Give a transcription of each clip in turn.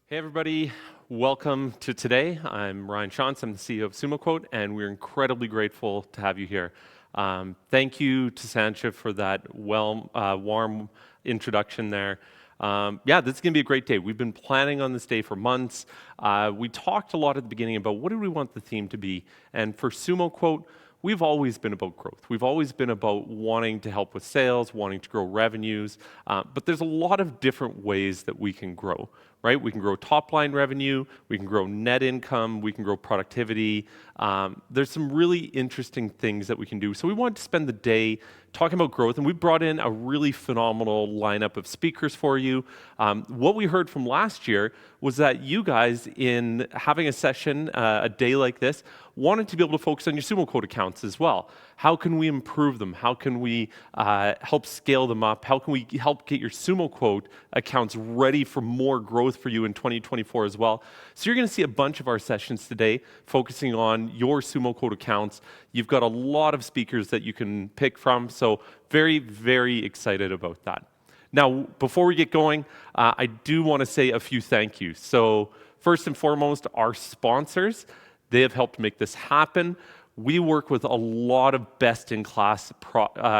Hey everybody, welcome to today. I'm Ryan Shantz, I'm the CEO of SumoQuote, and we're incredibly grateful to have you here. Thank you to Sancha for that warm introduction there. Yeah, this is going to be a great day. We've been planning on this day for months. We talked a lot at the beginning about what do we want the theme to be, and for SumoQuote, we've always been about growth. We've always been about wanting to help with sales, wanting to grow revenues, but there's a lot of different ways that we can grow, right? We can grow top line revenue, we can grow net income, we can grow productivity. There's some really interesting things that we can do. So we wanted to spend the day talking about growth, and we brought in a really phenomenal lineup of speakers for you. What we heard from last year was that you guys, in having a session, a day like this, wanted to be able to focus on your SumoQuote accounts as well. How can we improve them? How can we help scale them up? How can we help get your SumoQuote accounts ready for more growth for you in 2024 as well? So you're going to see a bunch of our sessions today focusing on your SumoQuote accounts. You've got a lot of speakers that you can pick from, so very, very excited about that. Now, before we get going, I do want to say a few thank yous. So first and foremost, our sponsors, they have helped make this happen. We work with a lot of best-in-class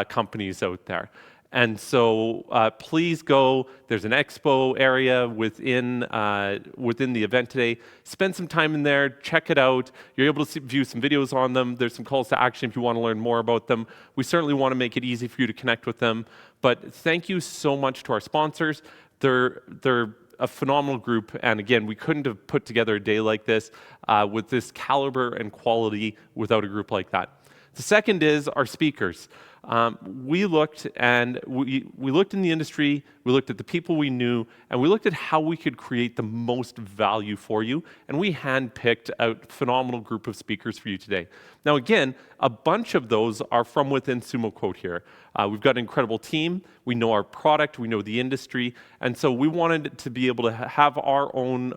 companies out there. And so please go, there's an expo area within the event today. Spend some time in there, check it out. You're able to view some videos on them. There's some calls to action if you want to learn more about them. We certainly want to make it easy for you to connect with them. But thank you so much to our sponsors. They're a phenomenal group, and again, we couldn't have put together a day like this with this caliber and quality without a group like that. The second is our speakers. We looked and we looked in the industry, we looked at the people we knew, and we looked at how we could create the most value for you, and we handpicked a phenomenal group of speakers for you today. Now again, a bunch of those are from within SumoQuote here. We've got an incredible team, we know our product, we know the industry, and so we wanted to be able to have our own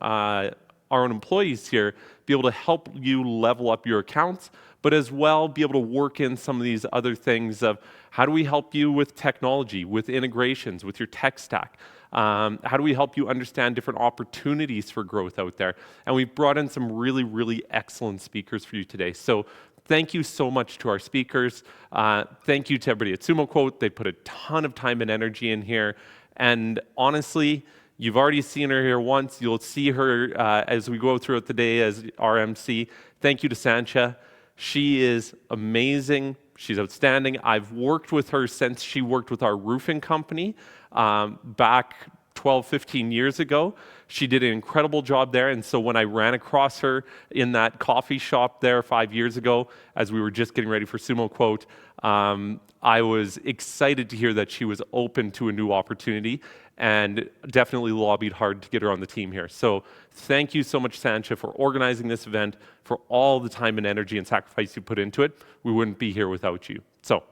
employees here be able to help you level up your accounts, but as well be able to work in some of these other things of how do we help you with technology, with integrations, with your tech stack? How do we help you understand different opportunities for growth out there? And we've brought in some really, really excellent speakers for you today. So thank you so much to our speakers. Thank you to everybody at SumoQuote. They put a ton of time and energy in here. And honestly, you've already seen her here once. You'll see her as we go throughout the day as our MC. Thank you to Sancha. She is amazing. She's outstanding. I've worked with her since she worked with our roofing company back 12, 15 years ago. She did an incredible job there, and so when I ran across her in that coffee shop there 5 years ago, as we were just getting ready for SumoQuote, I was excited to hear that she was open to a new opportunity and definitely lobbied hard to get her on the team here. So thank you so much, Sancha, for organizing this event, for all the time and energy and sacrifice you put into it. We wouldn't be here without you. So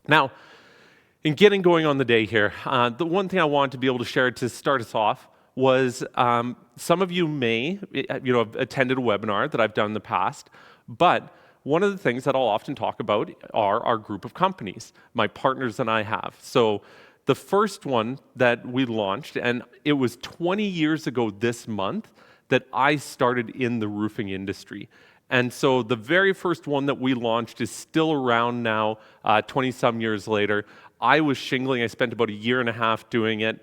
now, in getting going on the day here, the one thing I wanted to be able to share to start us off was some of you may have attended a webinar that I've done in the past, but one of the things that I'll often talk about are our group of companies, my partners and I have. So the first one that we launched, and it was 20 years ago this month that I started in the roofing industry. And so the very first one that we launched is still around now, 20-some years later. I was shingling. I spent about a year and a half doing it.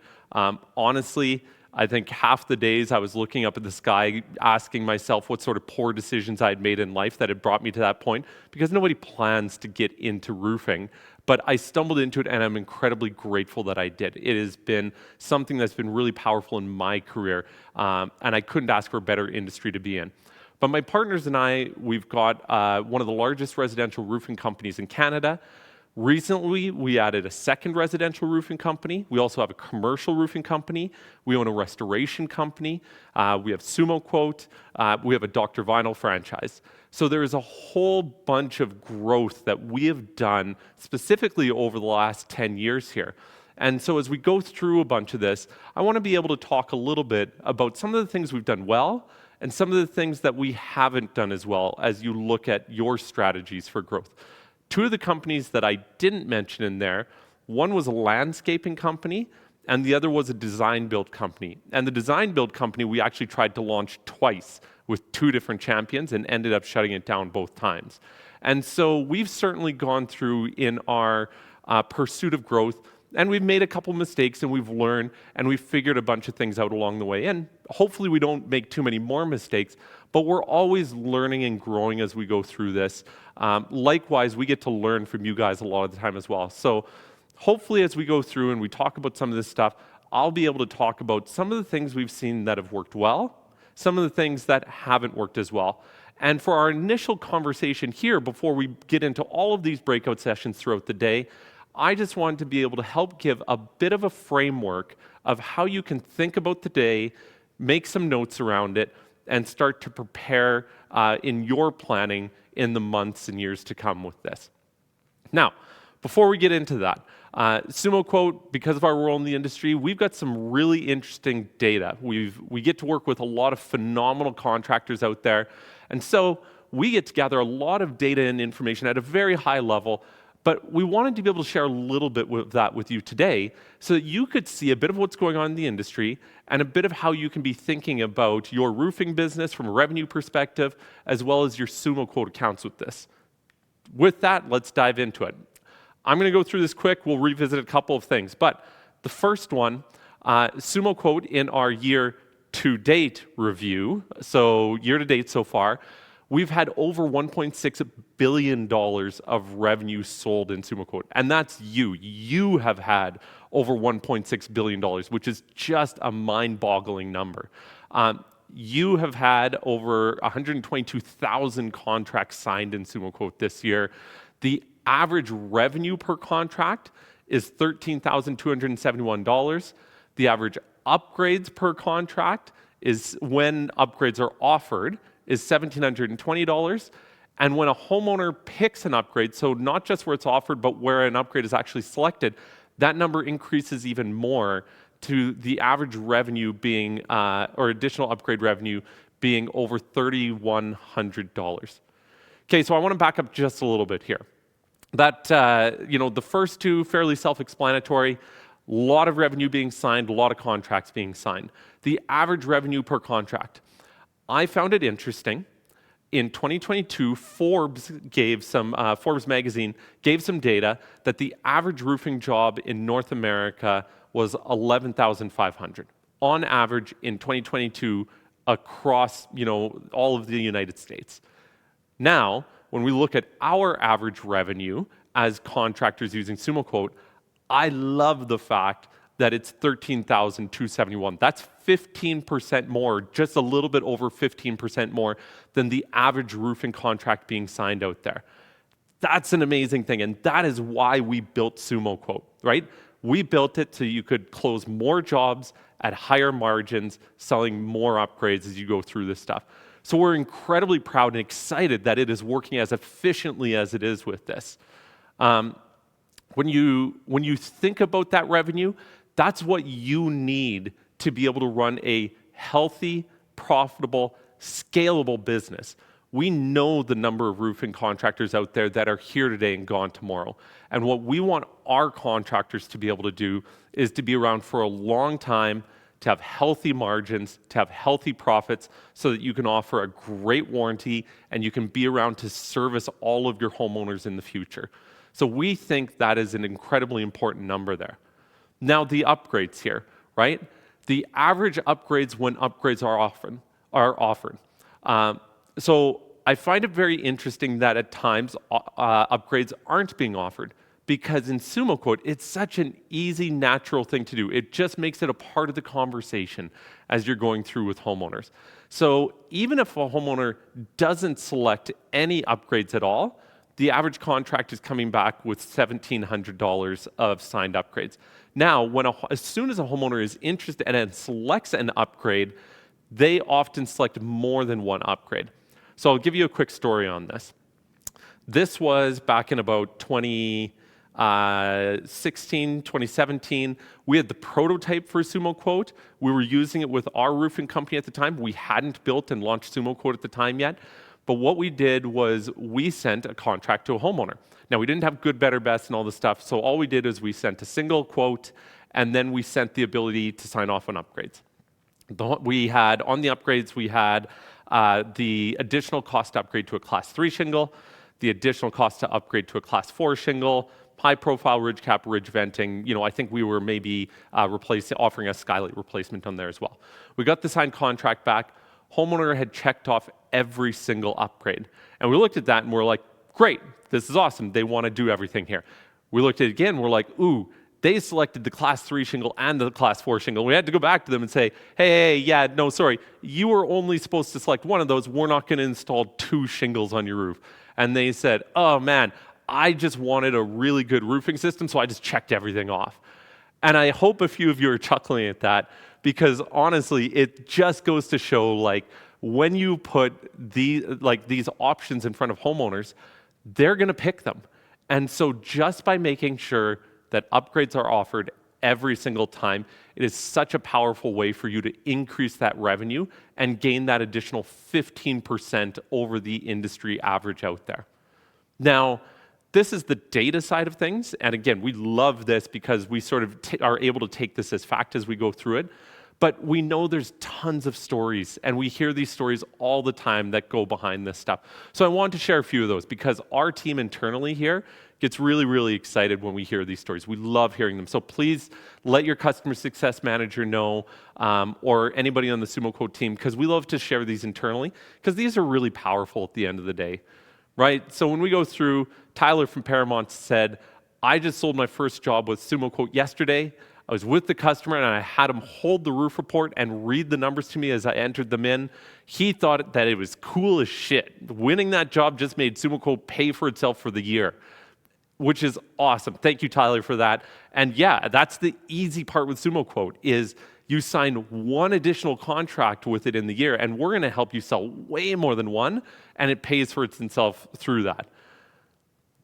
Honestly, I think half the days I was looking up at the sky asking myself what sort of poor decisions I had made in life that had brought me to that point, because nobody plans to get into roofing. But I stumbled into it, and I'm incredibly grateful that I did. It has been something that's been really powerful in my career, and I couldn't ask for a better industry to be in. But my partners and I, we've got one of the largest residential roofing companies in Canada. Recently, we added a second residential roofing company. We also have a commercial roofing company. We own a restoration company. We have SumoQuote. We have a Dr. Vinyl franchise. So there is a whole bunch of growth that we have done specifically over the last 10 years here. And so as we go through a bunch of this, I want to be able to talk a little bit about some of the things we've done well and some of the things that we haven't done as well as you look at your strategies for growth. Two of the companies that I didn't mention in there, one was a landscaping company, and the other was a design build company. And the design build company, we actually tried to launch twice with 2 different champions and ended up shutting it down both times. And so we've certainly gone through in our pursuit of growth, and we've made a couple mistakes, and we've learned, and we've figured a bunch of things out along the way. And hopefully we don't make too many more mistakes, but we're always learning and growing as we go through this. Likewise, we get to learn from you guys a lot of the time as well. So hopefully as we go through and we talk about some of this stuff, I'll be able to talk about some of the things we've seen that have worked well, some of the things that haven't worked as well. And for our initial conversation here, before we get into all of these breakout sessions throughout the day, I just wanted to be able to help give a bit of a framework of how you can think about the day, make some notes around it, and start to prepare in your planning in the months and years to come with this. Now, before we get into that, SumoQuote, because of our role in the industry, we've got some really interesting data. We get to work with a lot of phenomenal contractors out there, and so we get to gather a lot of data and information at a very high level, but we wanted to be able to share a little bit of that with you today so that you could see a bit of what's going on in the industry and a bit of how you can be thinking about your roofing business from a revenue perspective, as well as your SumoQuote accounts with this. With that, let's dive into it. I'm going to go through this quick. We'll revisit a couple of things. But the first one, SumoQuote in our year-to-date review, so year-to-date so far, we've had over $1.6 billion of revenue sold in SumoQuote. And that's you. You have had over $1.6 billion, which is just a mind-boggling number. You have had over 122,000 contracts signed in SumoQuote this year. The average revenue per contract is $13,271. The average upgrades per contract is, when upgrades are offered, is $1,720. And when a homeowner picks an upgrade, so not just where it's offered, but where an upgrade is actually selected, that number increases even more to the average revenue being, or additional upgrade revenue being over $3,100. Okay, so I want to back up just a little bit here. That, the first 2, fairly self-explanatory, a lot of revenue being signed, a lot of contracts being signed. The average revenue per contract. I found it interesting. In 2022, Forbes magazine gave some data that the average roofing job in North America was $11,500 on average in 2022 across, all of the United States. Now, when we look at our average revenue as contractors using SumoQuote, I love the fact that it's $13,271. That's 15% more, just a little bit over 15% more than the average roofing contract being signed out there. That's an amazing thing, and that is why we built SumoQuote, right? We built it so you could close more jobs at higher margins, selling more upgrades as you go through this stuff. So we're incredibly proud and excited that it is working as efficiently as it is with this. When you think about that revenue, that's what you need to be able to run a healthy, profitable, scalable business. We know the number of roofing contractors out there that are here today and gone tomorrow. And what we want our contractors to be able to do is to be around for a long time, to have healthy margins, to have healthy profits, so that you can offer a great warranty and you can be around to service all of your homeowners in the future. So we think that is an incredibly important number there. Now the upgrades here, right? The average upgrades when upgrades are offered. So I find it very interesting that at times upgrades aren't being offered, because in SumoQuote, it's such an easy, natural thing to do. It just makes it a part of the conversation as you're going through with homeowners. So even if a homeowner doesn't select any upgrades at all, the average contract is coming back with $1,700 of signed upgrades. Now, as soon as a homeowner is interested and selects an upgrade, they often select more than one upgrade. So I'll give you a quick story on this. This was back in about 2017. We had the prototype for SumoQuote. We were using it with our roofing company at the time. We hadn't built and launched SumoQuote at the time yet. But what we did was we sent a contract to a homeowner. Now, we didn't have good, better, best and all this stuff, so all we did is we sent a single quote, and then we sent the ability to sign off on upgrades. On the upgrades, we had the additional cost to upgrade to a Class 3 shingle, the additional cost to upgrade to a Class 4 shingle, high profile ridge cap, ridge venting. I think we were maybe offering a skylight replacement on there as well. We got the signed contract back. Homeowner had checked off every single upgrade. And we looked at that and we're like, great, this is awesome. They want to do everything here. We looked at it again, we're like, ooh, they selected the Class 3 shingle and the Class 4 shingle. We had to go back to them and say, hey, yeah, no, sorry, you were only supposed to select one of those. We're not going to install 2 shingles on your roof. And they said, oh man, I just wanted a really good roofing system, so I just checked everything off. And I hope a few of you are chuckling at that, because honestly, it just goes to show, like, when you put these options in front of homeowners, they're going to pick them. And so just by making sure that upgrades are offered every single time, it is such a powerful way for you to increase that revenue and gain that additional 15% over the industry average out there. Now, this is the data side of things. And again, we love this because we sort of are able to take this as fact as we go through it. But we know there's tons of stories, and we hear these stories all the time that go behind this stuff. So I want to share a few of those because our team internally here gets really, really excited when we hear these stories. We love hearing them. So please let your customer success manager know, or anybody on the SumoQuote team, because we love to share these internally, because these are really powerful at the end of the day, right? So when we go through, Tyler from Paramount said, I just sold my first job with SumoQuote yesterday. I was with the customer and I had him hold the roof report and read the numbers to me as I entered them in. He thought that it was cool as shit. Winning that job just made SumoQuote pay for itself for the year, which is awesome. Thank you, Tyler, for that. And yeah, that's the easy part with SumoQuote is you sign one additional contract with it in the year, and we're going to help you sell way more than one, and it pays for itself through that.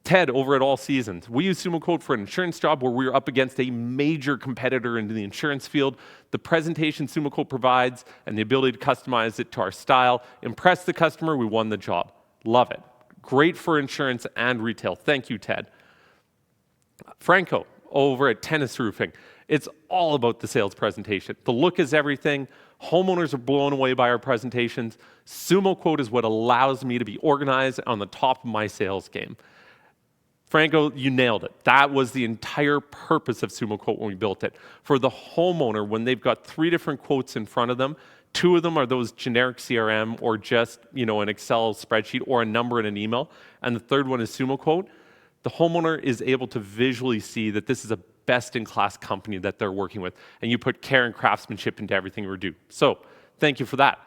Ted over at All Seasons. We use SumoQuote for an insurance job where we're up against a major competitor in the insurance field. The presentation SumoQuote provides and the ability to customize it to our style impressed the customer. We won the job. Love it. Great for insurance and retail. Thank you, Ted. Franco over at Tennis Roofing. It's all about the sales presentation. The look is everything. Homeowners are blown away by our presentations. SumoQuote is what allows me to be organized on the top of my sales game. Franco, you nailed it. That was the entire purpose of SumoQuote when we built it. For the homeowner, when they've got 3 different quotes in front of them, 2 of them are those generic CRM or just an Excel spreadsheet or a number in an email, and the third one is SumoQuote. The homeowner is able to visually see that this is a best-in-class company that they're working with, and you put care and craftsmanship into everything we do. So thank you for that.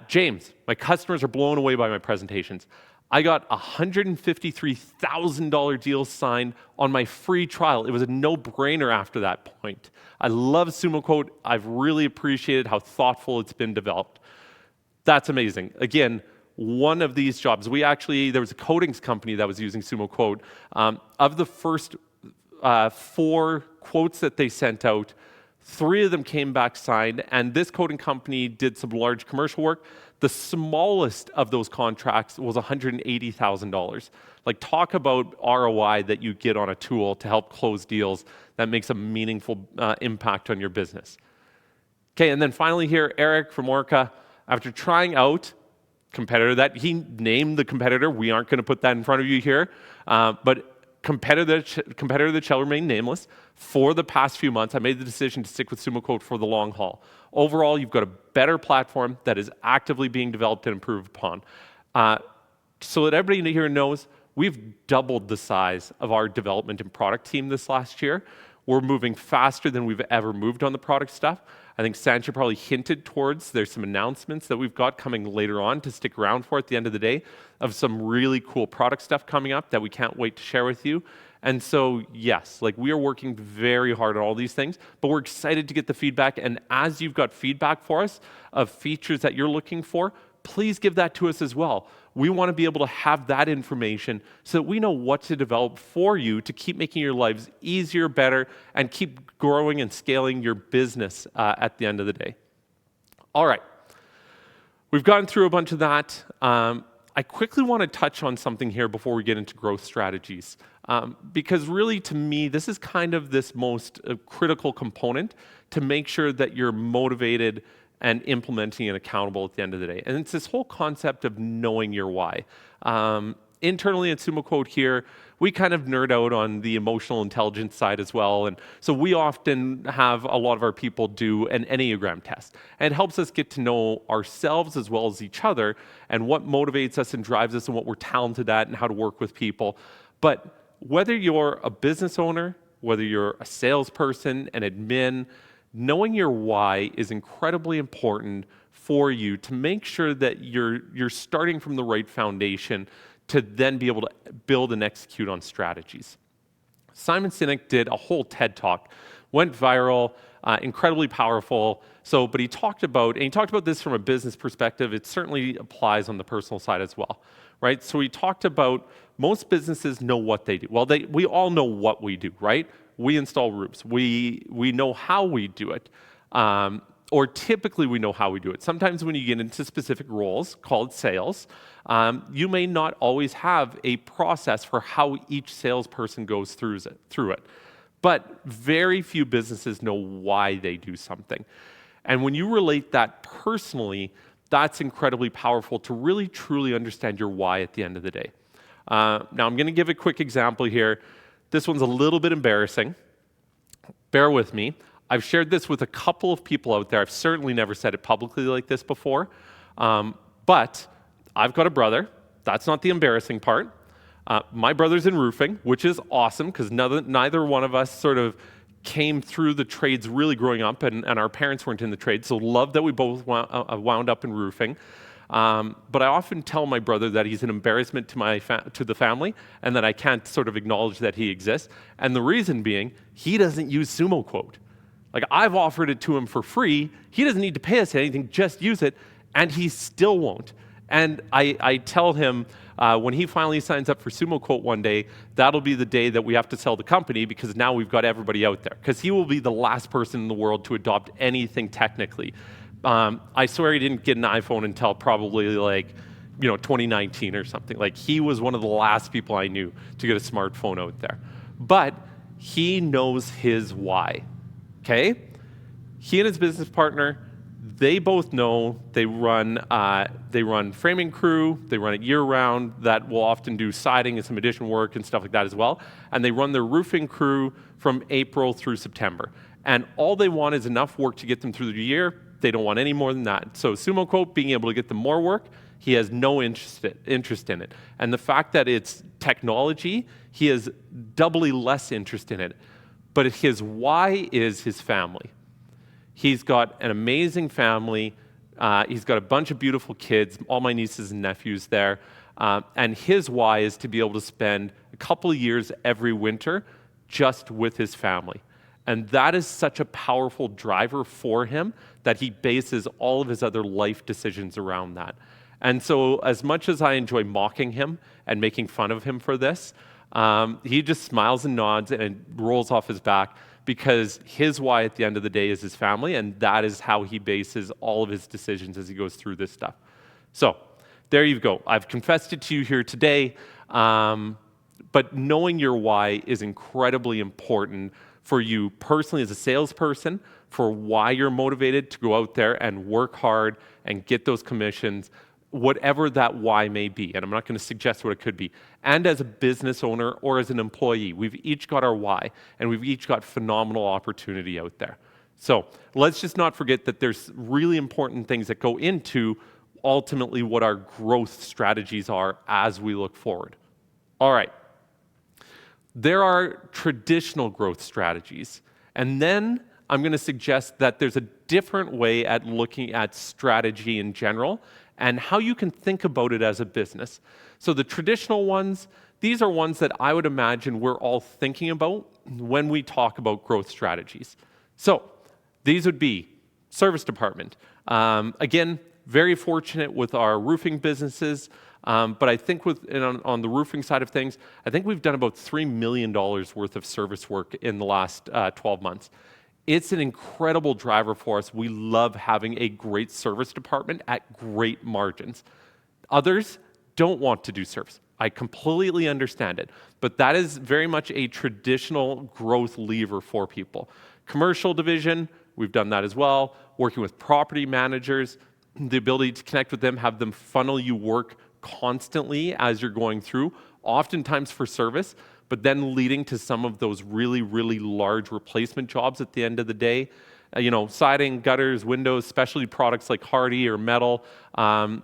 James, my customers are blown away by my presentations. I got a $153,000 deal signed on my free trial. It was a no-brainer after that point. I love SumoQuote. I've really appreciated how thoughtful it's been developed. That's amazing. Again, one of these jobs, there was a coatings company that was using SumoQuote. Of the first 4 quotes that they sent out, 3 of them came back signed, and this coating company did some large commercial work. The smallest of those contracts was $180,000. Like, talk about ROI that you get on a tool to help close deals that makes a meaningful impact on your business. Okay, and then finally here, Eric from Orca, after trying out competitor that he named the competitor, we aren't going to put that in front of you here, but competitor that shall remain nameless. For the past few months, I made the decision to stick with SumoQuote for the long haul. Overall, you've got a better platform that is actively being developed and improved upon. So that everybody here knows, we've doubled the size of our development and product team this last year. We're moving faster than we've ever moved on the product stuff. I think Sancha probably hinted towards there's some announcements that we've got coming later on to stick around for at the end of the day of some really cool product stuff coming up that we can't wait to share with you. And so, yes, we are working very hard on all these things, but we're excited to get the feedback. And as you've got feedback for us of features that you're looking for, please give that to us as well. We want to be able to have that information so that we know what to develop for you to keep making your lives easier, better, and keep growing and scaling your business at the end of the day. All right. We've gone through a bunch of that. I quickly want to touch on something here before we get into growth strategies, because really, to me, this is kind of this most critical component to make sure that you're motivated and implementing and accountable at the end of the day. And it's this whole concept of knowing your why. Internally at SumoQuote here, we kind of nerd out on the emotional intelligence side as well. And so we often have a lot of our people do an Enneagram test. And it helps us get to know ourselves as well as each other and what motivates us and drives us and what we're talented at and how to work with people. But whether you're a business owner, whether you're a salesperson, an admin, knowing your why is incredibly important for you to make sure that you're starting from the right foundation to then be able to build and execute on strategies. Simon Sinek did a whole TED Talk, went viral, incredibly powerful. But he talked about this from a business perspective. It certainly applies on the personal side as well, right? So he talked about most businesses know what they do. Well, we all know what we do, right? We install roofs. We know how we do it. Or typically we know how we do it. Sometimes when you get into specific roles called sales, you may not always have a process for how each salesperson goes through it. But very few businesses know why they do something. And when you relate that personally, that's incredibly powerful to really truly understand your why at the end of the day. Now I'm going to give a quick example here. This one's a little bit embarrassing. Bear with me. I've shared this with a couple of people out there. I've certainly never said it publicly like this before. But I've got a brother. That's not the embarrassing part. My brother's in roofing, which is awesome because neither one of us sort of came through the trades really growing up, and our parents weren't in the trades. So love that we both wound up in roofing. But I often tell my brother that he's an embarrassment to the family and that I can't sort of acknowledge that he exists. And the reason being, he doesn't use SumoQuote. Like, I've offered it to him for free. He doesn't need to pay us anything, just use it, and he still won't. And I tell him when he finally signs up for SumoQuote one day, that'll be the day that we have to sell the company because now we've got everybody out there. Because he will be the last person in the world to adopt anything technically. I swear he didn't get an iPhone until probably 2019 or something. Like, he was one of the last people I knew to get a smartphone out there. But he knows his why. Okay? He and his business partner, they both know they run framing crew, they run it year-round, that will often do siding and some addition work and stuff like that as well, and they run their roofing crew from April through September. And all they want is enough work to get them through the year. They don't want any more than that. So SumoQuote, being able to get them more work, he has no interest in it. And the fact that it's technology, he has doubly less interest in it. But his why is his family. He's got an amazing family. He's got a bunch of beautiful kids, all my nieces and nephews there. And his why is to be able to spend a couple of years every winter just with his family. And that is such a powerful driver for him that he bases all of his other life decisions around that. And so as much as I enjoy mocking him and making fun of him for this, he just smiles and nods and rolls off his back because his why at the end of the day is his family, and that is how he bases all of his decisions as he goes through this stuff. So there you go. I've confessed it to you here today, but knowing your why is incredibly important for you personally as a salesperson, for why you're motivated to go out there and work hard and get those commissions, whatever that why may be, and I'm not going to suggest what it could be. And as a business owner or as an employee, we've each got our why, and we've each got phenomenal opportunity out there. So let's just not forget that there's really important things that go into ultimately what our growth strategies are as we look forward. All right. There are traditional growth strategies, and then I'm going to suggest that there's a different way at looking at strategy in general and how you can think about it as a business. So the traditional ones, these are ones that I would imagine we're all thinking about when we talk about growth strategies. So these would be service department. Again, very fortunate with our roofing businesses, but I think on the roofing side of things, I think we've done about $3 million worth of service work in the last 12 months. It's an incredible driver for us. We love having a great service department at great margins. Others don't want to do service. I completely understand it, but that is very much a traditional growth lever for people. Commercial division, we've done that as well. Working with property managers, the ability to connect with them, have them funnel you work constantly as you're going through, oftentimes for service, but then leading to some of those really, really large replacement jobs at the end of the day. Siding, gutters, windows, specialty products like hardy or metal.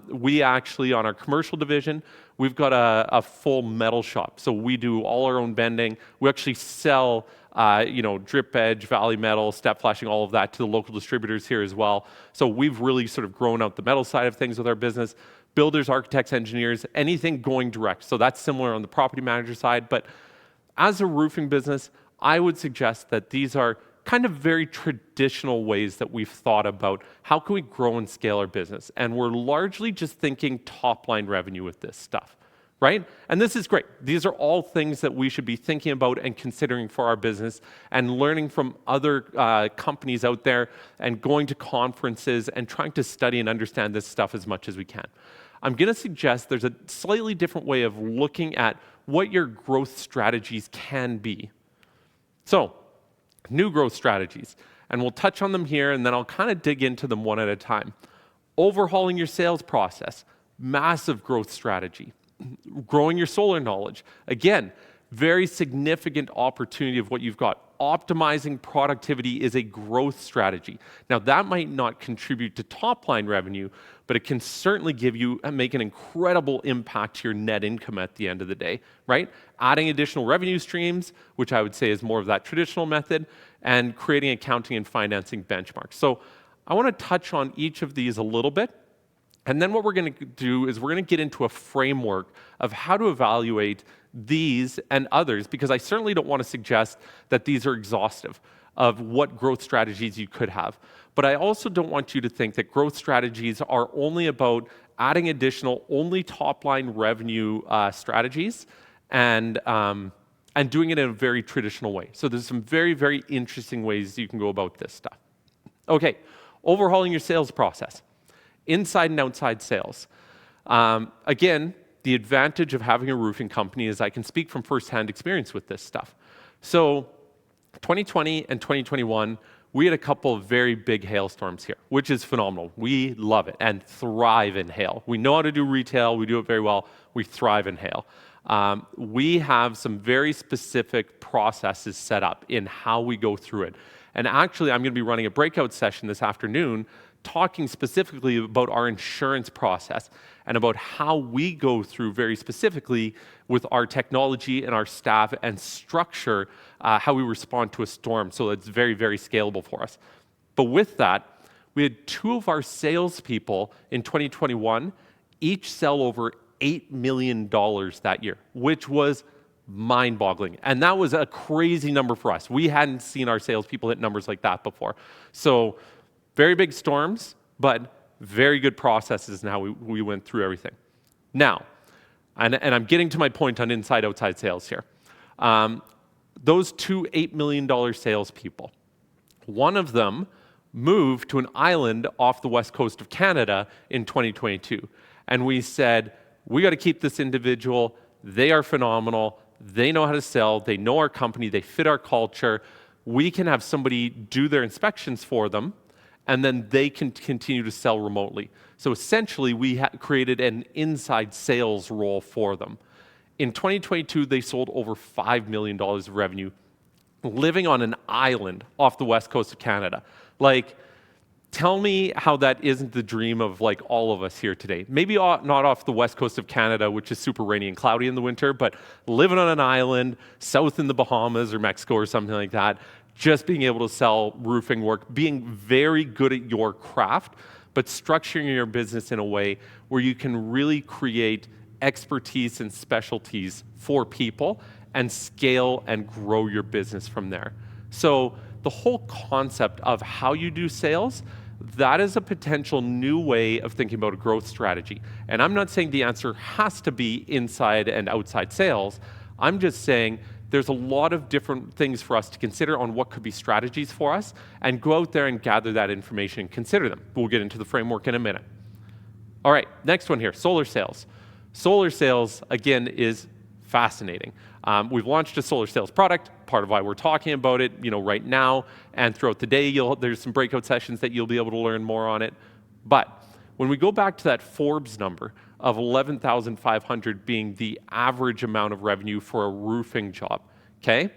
We actually, on our commercial division, we've got a full metal shop. So we do all our own bending. We actually sell drip edge, valley metal, step flashing, all of that to the local distributors here as well. So we've really sort of grown out the metal side of things with our business. Builders, architects, engineers, anything going direct. So that's similar on the property manager side. But as a roofing business, I would suggest that these are kind of very traditional ways that we've thought about how can we grow and scale our business. And we're largely just thinking top line revenue with this stuff, right? And this is great. These are all things that we should be thinking about and considering for our business and learning from other companies out there and going to conferences and trying to study and understand this stuff as much as we can. I'm going to suggest there's a slightly different way of looking at what your growth strategies can be. So, new growth strategies, and we'll touch on them here, and then I'll kind of dig into them one at a time. Overhauling your sales process, massive growth strategy. Growing your solar knowledge, again, very significant opportunity of what you've got. Optimizing productivity is a growth strategy. Now, that might not contribute to top-line revenue, but it can certainly make an incredible impact to your net income at the end of the day, right? Adding additional revenue streams, which I would say is more of that traditional method, and creating accounting and financing benchmarks. So I want to touch on each of these a little bit. And then what we're going to do is we're going to get into a framework of how to evaluate these and others, because I certainly don't want to suggest that these are exhaustive of what growth strategies you could have. But I also don't want you to think that growth strategies are only about adding additional, only top-line revenue strategies and doing it in a very traditional way. So there's some very, very interesting ways you can go about this stuff. Okay, overhauling your sales process. Inside and outside sales. Again, the advantage of having a roofing company is I can speak from firsthand experience with this stuff. So 2020 and 2021, we had a couple of very big hailstorms here, which is phenomenal. We love it and thrive in hail. We know how to do retail. We do it very well. We thrive in hail. We have some very specific processes set up in how we go through it. And actually, I'm going to be running a breakout session this afternoon talking specifically about our insurance process and about how we go through very specifically with our technology and our staff and structure how we respond to a storm. So it's very, very scalable for us. But with that, we had two of our salespeople in 2021 each sell over $8 million that year, which was mind-boggling. And that was a crazy number for us. We hadn't seen our salespeople hit numbers like that before. So very big storms, but very good processes in how we went through everything. Now, and I'm getting to my point on inside-outside sales here. Those two $8 million salespeople, one of them moved to an island off the west coast of Canada in 2022. And we said, we got to keep this individual. They are phenomenal. They know how to sell. They know our company. They fit our culture. We can have somebody do their inspections for them, and then they can continue to sell remotely. So essentially, we created an inside sales role for them. In 2022, they sold over $5 million of revenue, living on an island off the west coast of Canada. Like, tell me how that isn't the dream of like all of us here today. Maybe not off the west coast of Canada, which is super rainy and cloudy in the winter, but living on an island, south in the Bahamas or Mexico or something like that, just being able to sell roofing work, being very good at your craft, but structuring your business in a way where you can really create expertise and specialties for people and scale and grow your business from there. So the whole concept of how you do sales, that is a potential new way of thinking about a growth strategy. And I'm not saying the answer has to be inside and outside sales. I'm just saying there's a lot of different things for us to consider on what could be strategies for us and go out there and gather that information and consider them. We'll get into the framework in a minute. All right, next one here, solar sales. Solar sales, again, is fascinating. We've launched a solar sales product, part of why we're talking about it, right now, and throughout the day, there's some breakout sessions that you'll be able to learn more on it. But when we go back to that Forbes number of 11,500 being the average amount of revenue for a roofing job, okay?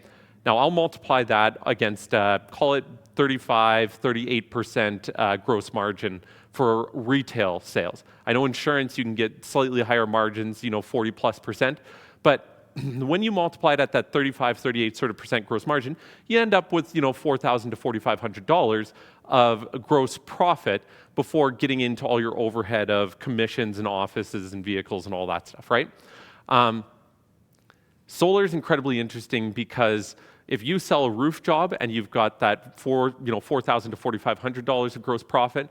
Now I'll multiply that against, call it 35, 38% gross margin for retail sales. I know insurance, you can get slightly higher margins, 40+%, but when you multiply it at that 35, 38 sort of percent gross margin, you end up with, $4,000 to $4,500 of gross profit before getting into all your overhead of commissions and offices and vehicles and all that stuff, right? Solar is incredibly interesting because if you sell a roof job and you've got that $4,000 to $4,500 of gross profit,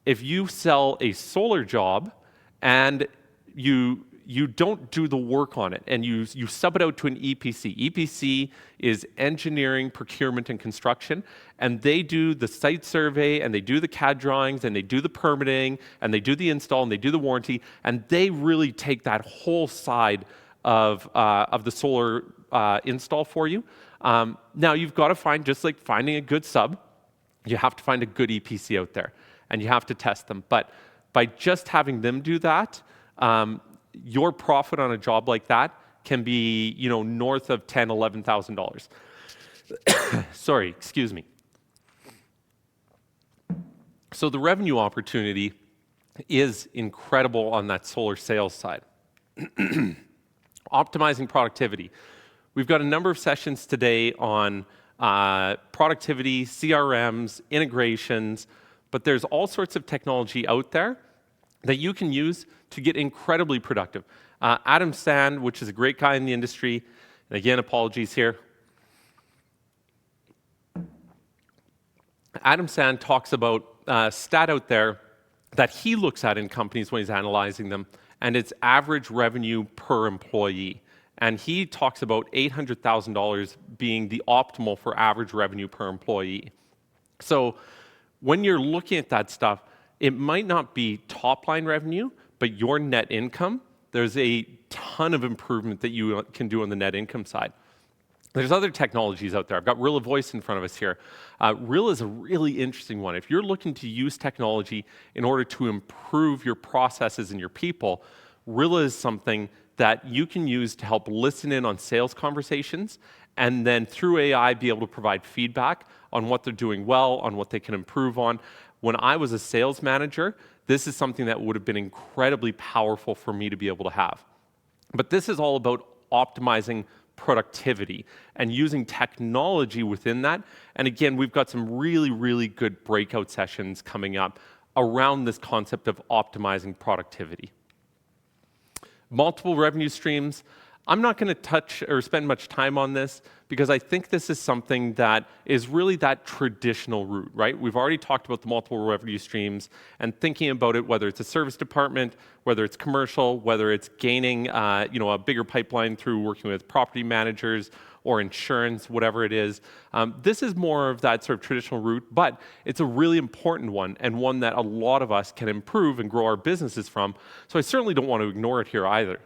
if you sell a solar job and you don't do the work on it and you sub it out to an EPC. EPC is engineering, procurement, and construction, and they do the site survey and they do the CAD drawings and they do the permitting and they do the install and they do the warranty, and they really take that whole side of the solar install for you. Now you've got to find, just like finding a good sub, you have to find a good EPC out there and you have to test them. But by just having them do that, your profit on a job like that can be, north of $10,000, $11,000. Sorry, excuse me. So the revenue opportunity is incredible on that solar sales side. Optimizing productivity. We've got a number of sessions today on productivity, CRMs, integrations, but there's all sorts of technology out there that you can use to get incredibly productive. Adam Sand, which is a great guy in the industry, and again, apologies here. Adam Sand talks about a stat out there that he looks at in companies when he's analyzing them, and it's average revenue per employee. And he talks about $800,000 being the optimal for average revenue per employee. So when you're looking at that stuff, it might not be top-line revenue, but your net income, there's a ton of improvement that you can do on the net income side. There's other technologies out there. I've got Rilla Voice in front of us here. Rilla is a really interesting one. If you're looking to use technology in order to improve your processes and your people, Rilla is something that you can use to help listen in on sales conversations, and then through AI be able to provide feedback on what they're doing well, on what they can improve on. When I was a sales manager, this is something that would have been incredibly powerful for me to be able to have. But this is all about optimizing productivity and using technology within that. And again, we've got some really, really good breakout sessions coming up around this concept of optimizing productivity. Multiple revenue streams. I'm not going to touch or spend much time on this because I think this is something that is really that traditional route, right? We've already talked about the multiple revenue streams and thinking about it, whether it's a service department, whether it's commercial, whether it's gaining a bigger pipeline through working with property managers or insurance, whatever it is. This is more of that sort of traditional route, but it's a really important one and one that a lot of us can improve and grow our businesses from. So I certainly don't want to ignore it here either.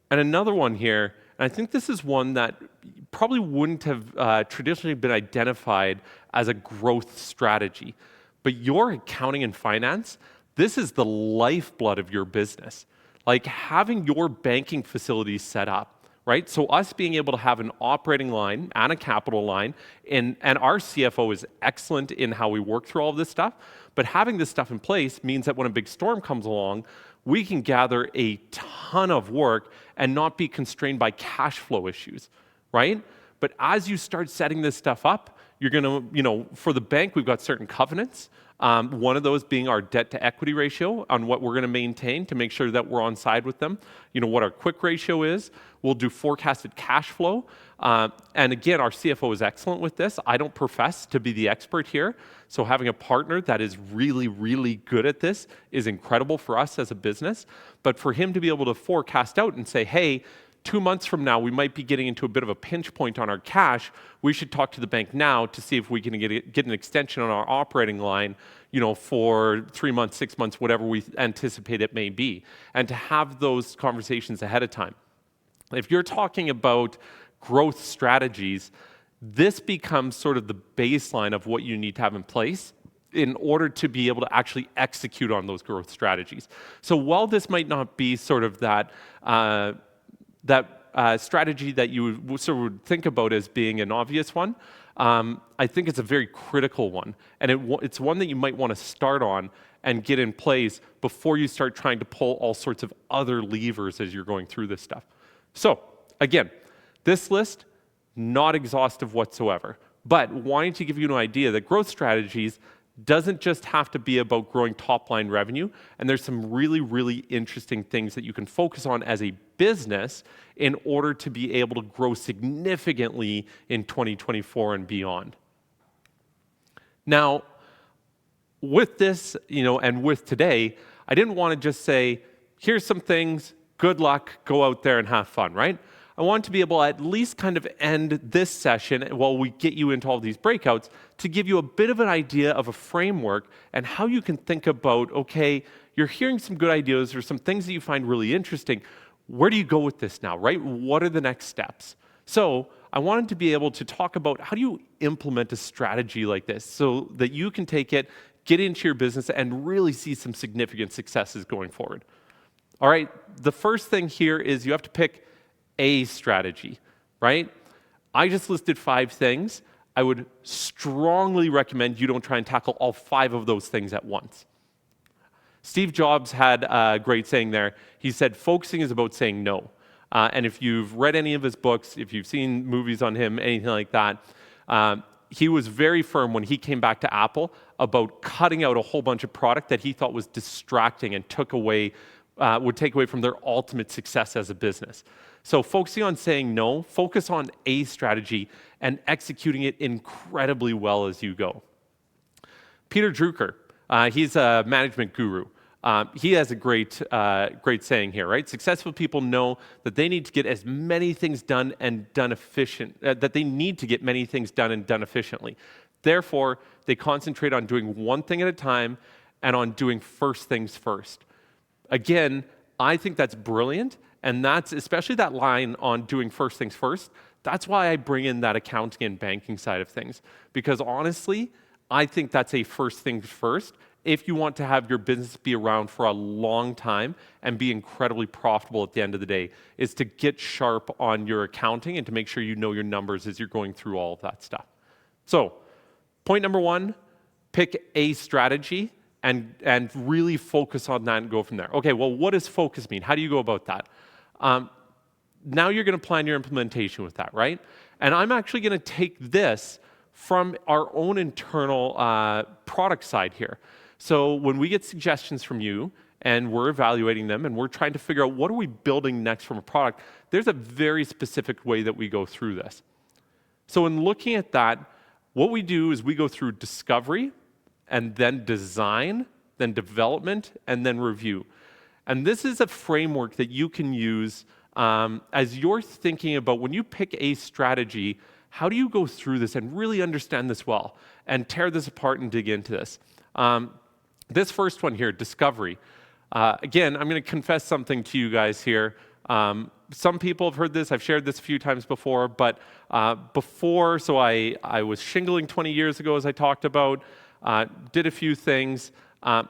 And another one here, and I think this is one that probably wouldn't have traditionally been identified as a growth strategy, but your accounting and finance, this is the lifeblood of your business. Like having your banking facilities set up, right? So us being able to have an operating line and a capital line, and our CFO is excellent in how we work through all of this stuff, but having this stuff in place means that when a big storm comes along, we can gather a ton of work and not be constrained by cash flow issues, right? But as you start setting this stuff up, you're gonna, for the bank, we've got certain covenants. One of those being our debt to equity ratio on what we're gonna maintain to make sure that we're on side with them. What our quick ratio is. We'll do forecasted cash flow. And again, our CFO is excellent with this. I don't profess to be the expert here. So having a partner that is really, really good at this is incredible for us as a business. But for him to be able to forecast out and say, hey, 2 months from now, we might be getting into a bit of a pinch point on our cash. We should talk to the bank now to see if we can get an extension on our operating line, for 3 months, 6 months, whatever we anticipate it may be, and to have those conversations ahead of time. If you're talking about growth strategies, this becomes sort of the baseline of what you need to have in place in order to be able to actually execute on those growth strategies. So while this might not be sort of that strategy that you would think about as being an obvious one, I think it's a very critical one. And it's one that you might want to start on and get in place before you start trying to pull all sorts of other levers as you're going through this stuff. So again, this list, not exhaustive whatsoever, but wanting to give you an idea that growth strategies doesn't just have to be about growing top-line revenue, and there's some really, really interesting things that you can focus on as a business in order to be able to grow significantly in 2024 and beyond. Now, with this, and with today, I didn't want to just say, here's some things, good luck, go out there and have fun, right? I want to be able to at least kind of end this session while we get you into all these breakouts to give you a bit of an idea of a framework and how you can think about, okay, you're hearing some good ideas or some things that you find really interesting. Where do you go with this now, right? What are the next steps? So I wanted to be able to talk about how do you implement a strategy like this so that you can take it, get into your business, and really see some significant successes going forward. All right, the first thing here is you have to pick a strategy, right? I just listed 5 things. I would strongly recommend you don't try and tackle all 5 of those things at once. Steve Jobs had a great saying there. He said, focusing is about saying no. And if you've read any of his books, if you've seen movies on him, anything like that, he was very firm when he came back to Apple about cutting out a whole bunch of product that he thought was distracting and would take away from their ultimate success as a business. So focusing on saying no, focus on a strategy and executing it incredibly well as you go. Peter Drucker, he's a management guru. He has a great saying here, right? Successful people know that they need to get as many things done and done efficiently. Therefore, they concentrate on doing one thing at a time and on doing first things first. Again, I think that's brilliant, and that's especially that line on doing first things first. That's why I bring in that accounting and banking side of things, because honestly, I think that's a first things first if you want to have your business be around for a long time and be incredibly profitable at the end of the day, is to get sharp on your accounting and to make sure you know your numbers as you're going through all of that stuff. So, point number 1, pick a strategy and really focus on that and go from there. Okay, well, what does focus mean? How do you go about that? Now you're going to plan your implementation with that, right? And I'm actually going to take this from our own internal product side here. So when we get suggestions from you and we're evaluating them and we're trying to figure out what are we building next from a product, there's a very specific way that we go through this. So in looking at that, what we do is we go through discovery and then design, then development, and then review. And this is a framework that you can use as you're thinking about when you pick a strategy, how do you go through this and really understand this well and tear this apart and dig into this? This first one here, discovery. Again, I'm going to confess something to you guys here. Some people have heard this. I've shared this a few times before, but so I was shingling 20 years ago, as I talked about, did a few things, I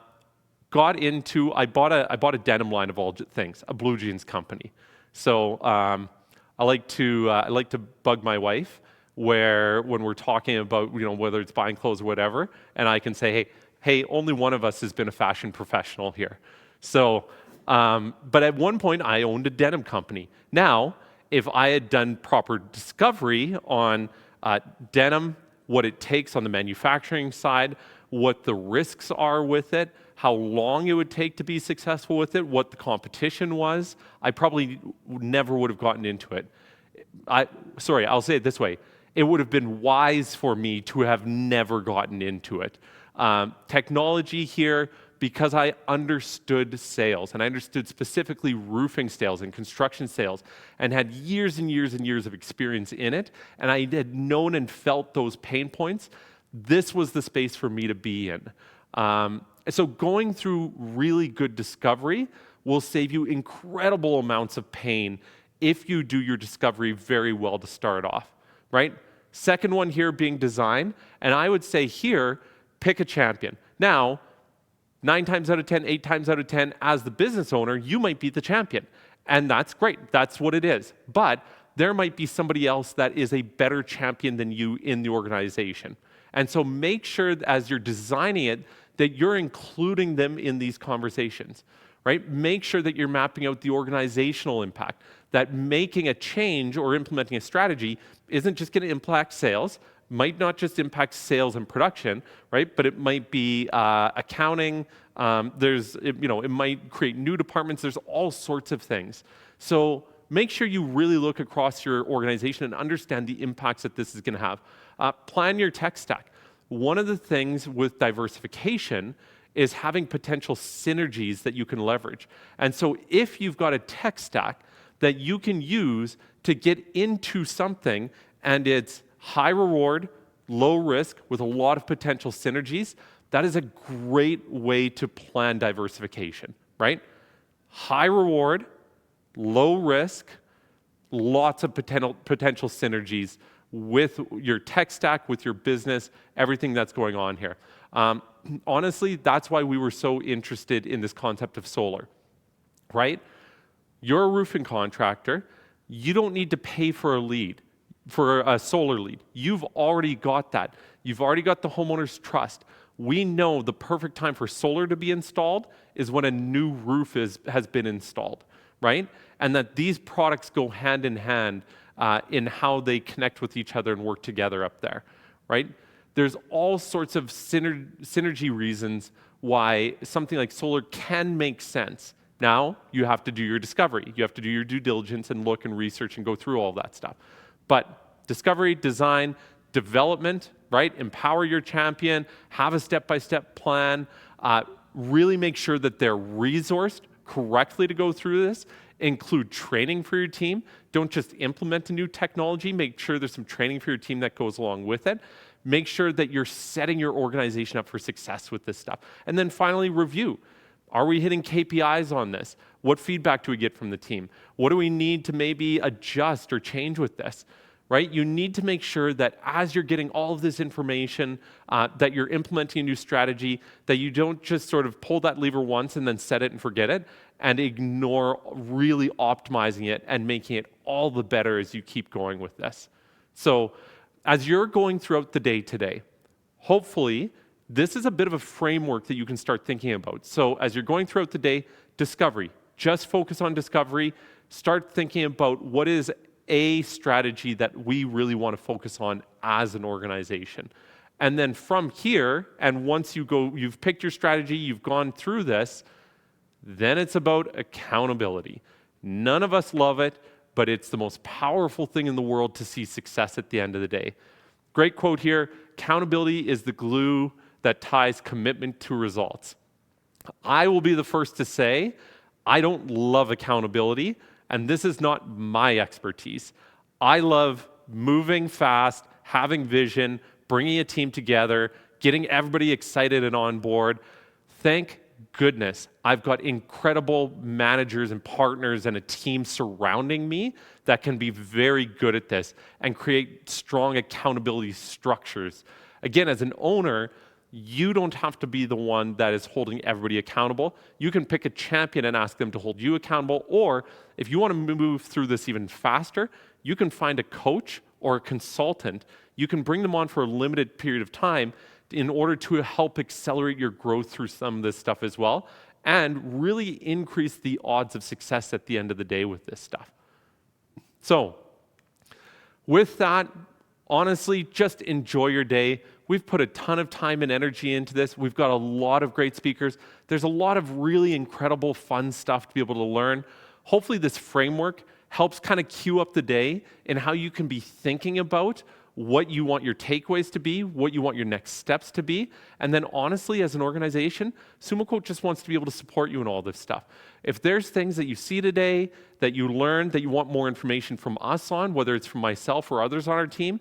bought a denim line of all things, a blue jeans company. So I like to bug my wife when we're talking about, whether it's buying clothes or whatever, and I can say, hey, only one of us has been a fashion professional here. So, but at one point I owned a denim company. Now, if I had done proper discovery on denim, what it takes on the manufacturing side, what the risks are with it, how long it would take to be successful with it, what the competition was, I probably never would have gotten into it. I'll say it this way. It would have been wise for me to have never gotten into it. Technology here because I understood sales, and I understood specifically roofing sales and construction sales, and had years and years and years of experience in it, and I had known and felt those pain points. This was the space for me to be in. So going through really good discovery will save you incredible amounts of pain if you do your discovery very well to start off, right? Second one here being design, and I would say here, pick a champion. Now, 9 times out of 10, 8 times out of 10, as the business owner, you might be the champion. And that's great, that's what it is. But there might be somebody else that is a better champion than you in the organization. And so make sure as you're designing it that you're including them in these conversations, right? Make sure that you're mapping out the organizational impact, that making a change or implementing a strategy isn't just going to impact sales, might not just impact sales and production, right? But it might be accounting. It might create new departments. There's all sorts of things. So make sure you really look across your organization and understand the impacts that this is going to have. Plan your tech stack. One of the things with diversification is having potential synergies that you can leverage. And so if you've got a tech stack that you can use to get into something and it's high reward, low risk with a lot of potential synergies, that is a great way to plan diversification, right? High reward, low risk, lots of potential synergies with your tech stack, with your business, everything that's going on here. Honestly, that's why we were so interested in this concept of solar, right? You're a roofing contractor. You don't need to pay for a solar lead. You've already got that. You've already got the homeowner's trust. We know the perfect time for solar to be installed is when a new roof has been installed, right? And that these products go hand in hand in how they connect with each other and work together up there, right? There's all sorts of synergy reasons why something like solar can make sense. Now, you have to do your discovery. You have to do your due diligence and look and research and go through all that stuff. But discovery, design, development, right? Empower your champion, have a step-by-step plan, really make sure that they're resourced correctly to go through this, include training for your team. Don't just implement a new technology, make sure there's some training for your team that goes along with it. Make sure that you're setting your organization up for success with this stuff. And then finally, review. Are we hitting KPIs on this? What feedback do we get from the team? What do we need to maybe adjust or change with this, right? You need to make sure that as you're getting all of this information, that you're implementing a new strategy, that you don't just sort of pull that lever once and then set it and forget it, and ignore really optimizing it and making it all the better as you keep going with this. So as you're going throughout the day today, hopefully, this is a bit of a framework that you can start thinking about. So as you're going throughout the day, discovery. Just focus on discovery. Start thinking about what is a strategy that we really want to focus on as an organization. And then from here, and once you've picked your strategy, you've gone through this, then it's about accountability. None of us love it, but it's the most powerful thing in the world to see success at the end of the day. Great quote here, accountability is the glue that ties commitment to results. I will be the first to say, I don't love accountability, and this is not my expertise. I love moving fast, having vision, bringing a team together, getting everybody excited and on board. Thank goodness I've got incredible managers and partners and a team surrounding me that can be very good at this and create strong accountability structures. Again, as an owner, you don't have to be the one that is holding everybody accountable. You can pick a champion and ask them to hold you accountable, or if you want to move through this even faster, you can find a coach or a consultant. You can bring them on for a limited period of time in order to help accelerate your growth through some of this stuff as well, and really increase the odds of success at the end of the day with this stuff. So, with that, honestly, just enjoy your day. We've put a ton of time and energy into this. We've got a lot of great speakers. There's a lot of really incredible, fun stuff to be able to learn. Hopefully this framework helps kind of cue up the day in how you can be thinking about what you want your takeaways to be, what you want your next steps to be. And then honestly, as an organization, SumoQuote just wants to be able to support you in all this stuff. If there's things that you see today, that you learned, that you want more information from us on, whether it's from myself or others on our team,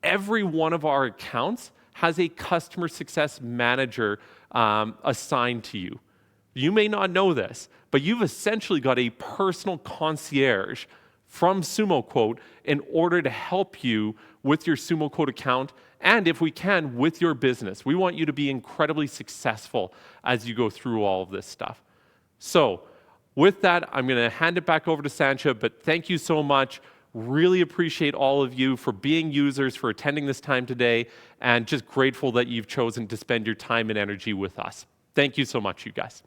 every one of our accounts has a customer success manager assigned to you. You may not know this, but you've essentially got a personal concierge from SumoQuote in order to help you with your SumoQuote account and, if we can, with your business. We want you to be incredibly successful as you go through all of this stuff. So with that, I'm going to hand it back over to Sancha, but thank you so much. Really appreciate all of you for being users, for attending this time today, and just grateful that you've chosen to spend your time and energy with us. Thank you so much, you guys.